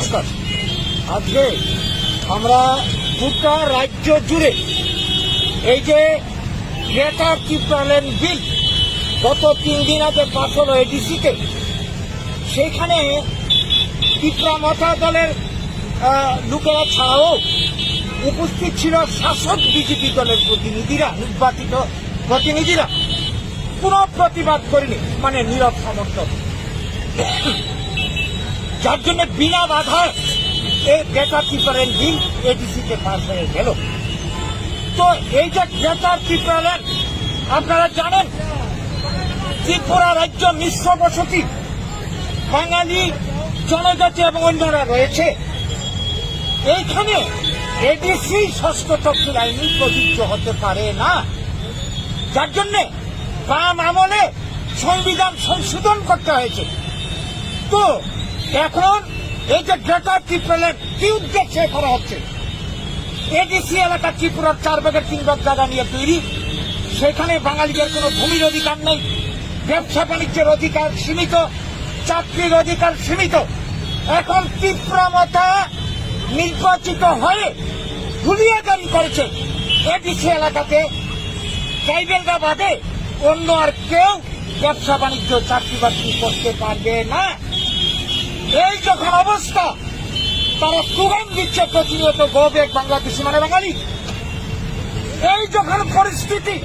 নমস্কার। আজকে আমরা গোটা রাজ্য জুড়ে এই যে গ্রেটার ত্রিপুরাল্যান্ড বিল গত 3 দিন আগে পাস হলো এডিসিতে, সেখানে ত্রিপুরা মতা দলের লোকেরা ছাড়াও উপস্থিত ছিল শাসক বিজেপি দলের প্রতিনিধিরা, নির্বাচিত প্রতিনিধিরা। কোনো প্রতিবাদ করেনি, মানে নীরব সমর্থন, যার জন্য বিনা বাধায় এই গ্রেটার ত্রিপুরাল্যান্ড বিল এডিসিতে পাস হয়ে গেল। তো এই যে গ্রেটার ত্রিপুরাল্যান্ড, আপনারা জানেন ত্রিপুরা রাজ্য মিশ্র বসতি, বাঙালি, জনজাতি এবং অন্যরা রয়েছে। এইখানে এডিসি ষষ্ঠ তফসিল আইন প্রযোজ্য হতে পারে না, যার জন্য বাম আমলে সংবিধান সংশোধন করতে হয়েছে। তো এখন এই যে গ্রেটার ত্রিপুরাল্যান্ড কি উদ্দেশ্যে করা হচ্ছে? এডিসি এলাকা ত্রিপুরার 4 ভাগের 3 ভাগ জায়গা নিয়ে তৈরি, সেখানে বাঙালিদের কোনো ভূমির অধিকার নেই, ব্যবসা বাণিজ্যের অধিকার সীমিত, চাকরির অধিকার সীমিত। এখন ত্রিপুরা মতা নির্বাচিত হয়ে হুলিয়াজারি করেছে এডিসি এলাকাতে ট্রাইবেলরা বাদে অন্য আর কেউ ব্যবসা বাণিজ্য চাকরি বাকরি করতে পারবে না। এই যখন অবস্থা, তারা স্লোগান দিচ্ছে প্রতিনিয়ত গো ব্যাক বাংলাদেশি মানে বাঙালি। এই যখন পরিস্থিতি,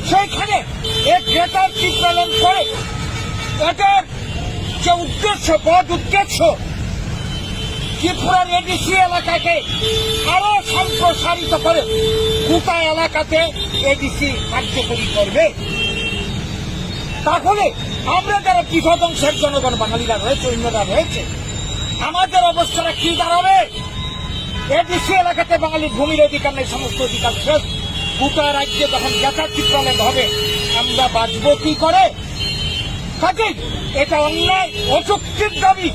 সেইখানে এই গ্রেটার ত্রিপুরাল্যান্ড করে এদের যে উদ্দেশ্য, বদ উদ্দেশ্য, ত্রিপুরার এডিসি এলাকাকে আরো সম্প্রসারিত করে গোটা এলাকাতে এডিসি কার্যকরী করবে। তাহলে আমরা যারা পৃথদংশের জনগণ, বাঙালিরা রয়েছে, অন্যরা রয়েছে, আমাদের অবস্থাটা কি দাঁড়াবে? এডিসি এলাকাতে বাঙালির ভূমির অধিকার নেই, সমস্ত অধিকার শেষ। গোটা রাজ্যে যখন গ্রেটার ত্রিপুরাল্যান্ড হবে, আমরা বাঁচব কি করে? কাজেই এটা অন্যায়, অযৌক্তিক দাবি।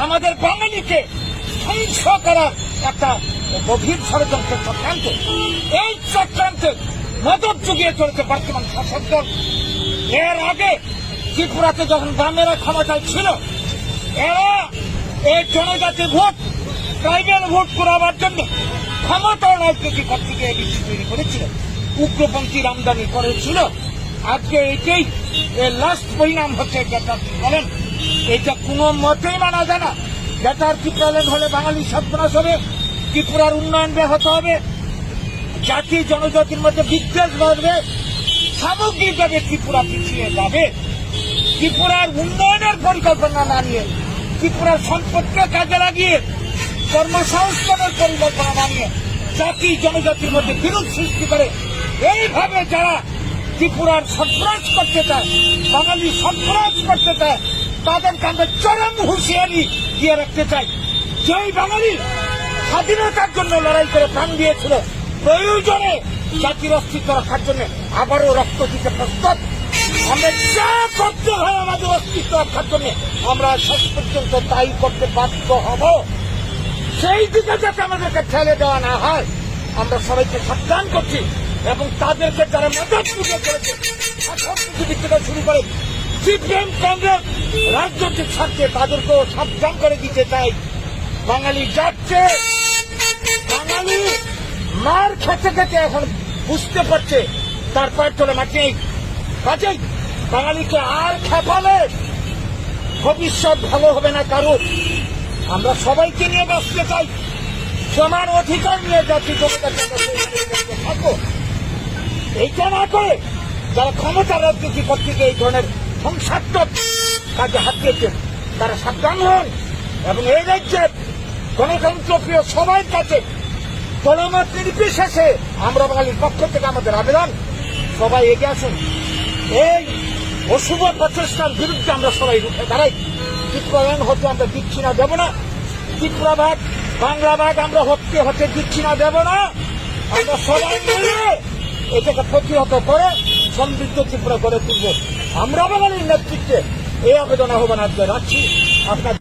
আমাদের বাঙালিকে ধ্বংস করার একটা গভীর ষড়যন্ত্রের চক্রান্ত। এই চক্রান্তে মদত জুগিয়ে চলেছে বর্তমান শাসক দল। এর আগে ত্রিপুরাতে যখন বামেরা ক্ষমতায় ছিল, এরা এই জনজাতি ভোট, ট্রাইবেল ভোট করাবার জন্য ক্ষমতার রাজনৈতিক থেকে এডিসি তৈরি করেছিল, উগ্রপন্থীর আমদানি করেছিল। আজকে এটাই লাস্ট পরিণাম হচ্ছে গ্রেটার ত্রিপুরাল্যান্ড। এটা কোনো মতেই মানা যায় না। গ্রেটার ত্রিপুরাল্যান্ড হলে বাঙালি সর্বনাশ হবে, ত্রিপুরার উন্নয়ন ব্যাহত হবে, জাতি জনজাতির মধ্যে বিদ্বেষ বাড়বে, সামগ্রিকভাবে ত্রিপুরা পিছিয়ে যাবে। ত্রিপুরার উন্নয়নের পরিকল্পনা না নিয়ে, ত্রিপুরার সম্পদকে কাজে লাগিয়ে কর্মসংস্থানের পরিকল্পনা না নিয়ে জাতি জনজাতির মধ্যে বিরোধ সৃষ্টি করে এইভাবে যারা ত্রিপুরার সন্ত্রাস করতে চায়, বাঙালি সন্ত্রাস করতে চায়, তাদেরকে আমরা চরম হুঁশিয়ারি দিয়ে রাখতে চাই। যেই বাঙালি স্বাধীনতার জন্য লড়াই করে প্রাণ দিয়েছিল, প্রয়োজনে জাতির অস্তিত্ব রক্ষার জন্য আবারও রক্ত দিতে প্রস্তুত। আমরা যা করতে হয় আমাদের অস্তিত্ব রক্ষার জন্য, আমরা শেষ পর্যন্ত তাই করতে বাধ্য হব। সেই দিকে যাতে আমাদেরকে ঠেলে দেওয়া না হয়, আমরা সবাইকে সাবধান করছি। এবং তাদেরকে যারা মদত দিতে চলেছে, থেকে শুরু করে সিপিএম, কংগ্রেস, রাজনৈতিক স্বার্থে, তাদেরকেও সাবধান করে দিতে চাই। বাঙালি যাচ্ছে, বাঙালি মার খেতে খেতে এখন বুঝতে পারছে তার পায়ের তলে মাটি নেই। কাজেই বাঙালিকে আর খেপালে ভবিষ্যৎ ভালো হবে না কারো। আমরা সবাইকে নিয়ে বাঁচতে চাই, সমান অধিকার নিয়ে জাতি থাকবো। এইটা না করে যারা ক্ষমতা রাজনীতি করতে গিয়ে এই ধরনের ধ্বংসাত্মক কাজে হাত দিয়েছেন, তারা সাবধান হন। এবং এই রাজ্যের গণতন্ত্রপ্রিয় সবার কাছে দলমত নির্বিশেষে আমরা বাঙালির পক্ষ থেকে আমাদের আবেদন, সবাই এগিয়ে আসুন। এই অশুভ প্রচেষ্টার বিরুদ্ধে আমরা সবাই রুখে দাঁড়াই। ত্রিপুরাল্যান্ড হতে আমরা দিচ্ছি না, দেব না। ত্রিপুরা ভাগ, বাংলা ভাগ আমরা হতে দিচ্ছি না, দেব না। আমরা সবাই মিলে এটাকে প্রতিহত করে সমৃদ্ধ ত্রিপুরা গড়ে তুলব। আমরা বাঙালির নেতৃত্বে এই আবেদন আহ্বান আজকে রাখছি। আপনার